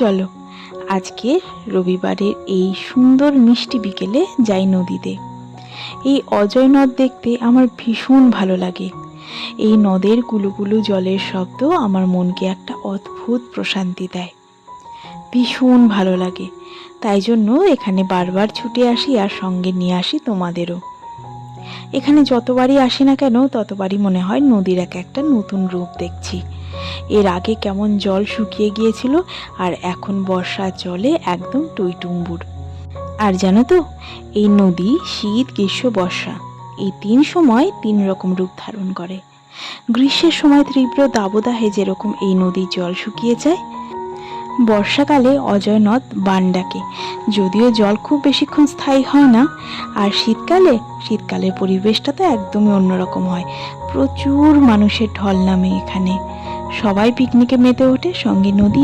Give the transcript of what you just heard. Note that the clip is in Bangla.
চলো আজকে রবিবারের এই সুন্দর মিষ্টি বিকেলে যাই নদীতে। এই অজয় নদ দেখতে আমার ভীষণ ভালো লাগে। এই নদের কুলুকুলু জলের শব্দ আমার মনকে একটা অদ্ভুত প্রশান্তি দেয়, ভীষণ ভালো লাগে। তাই জন্য এখানে বারবার ছুটে আসি আর সঙ্গে নিয়ে আসি তোমাদেরও। এখানে যতবারই আসি না কেন ততবারই মনে হয় নদীর একটা নতুন রূপ দেখছি। এর আগে কেমন জল শুকিয়ে গিয়েছিল, আর এখন বর্ষার জলে একদম টইটুম্বুর। আর জানো তো, এই নদী শীত, গ্রীষ্ম, বর্ষা এই 3 সময় 3 রকম রূপ ধারণ করে। গ্রীষ্মের সময় তীব্র দাবদাহে যেরকম এই নদীর জল শুকিয়ে যায়, বর্ষাকালে অজয় নদ বান ডাকে, যদিও জল খুব বেশিক্ষণ স্থায়ী হয় না। আর শীতকালের পরিবেশটা তো একদমই অন্যরকম হয়। প্রচুর মানুষের ঢল নামে এখানে, সবাই পিকনিকে মেতে ওঠে, সঙ্গে নদী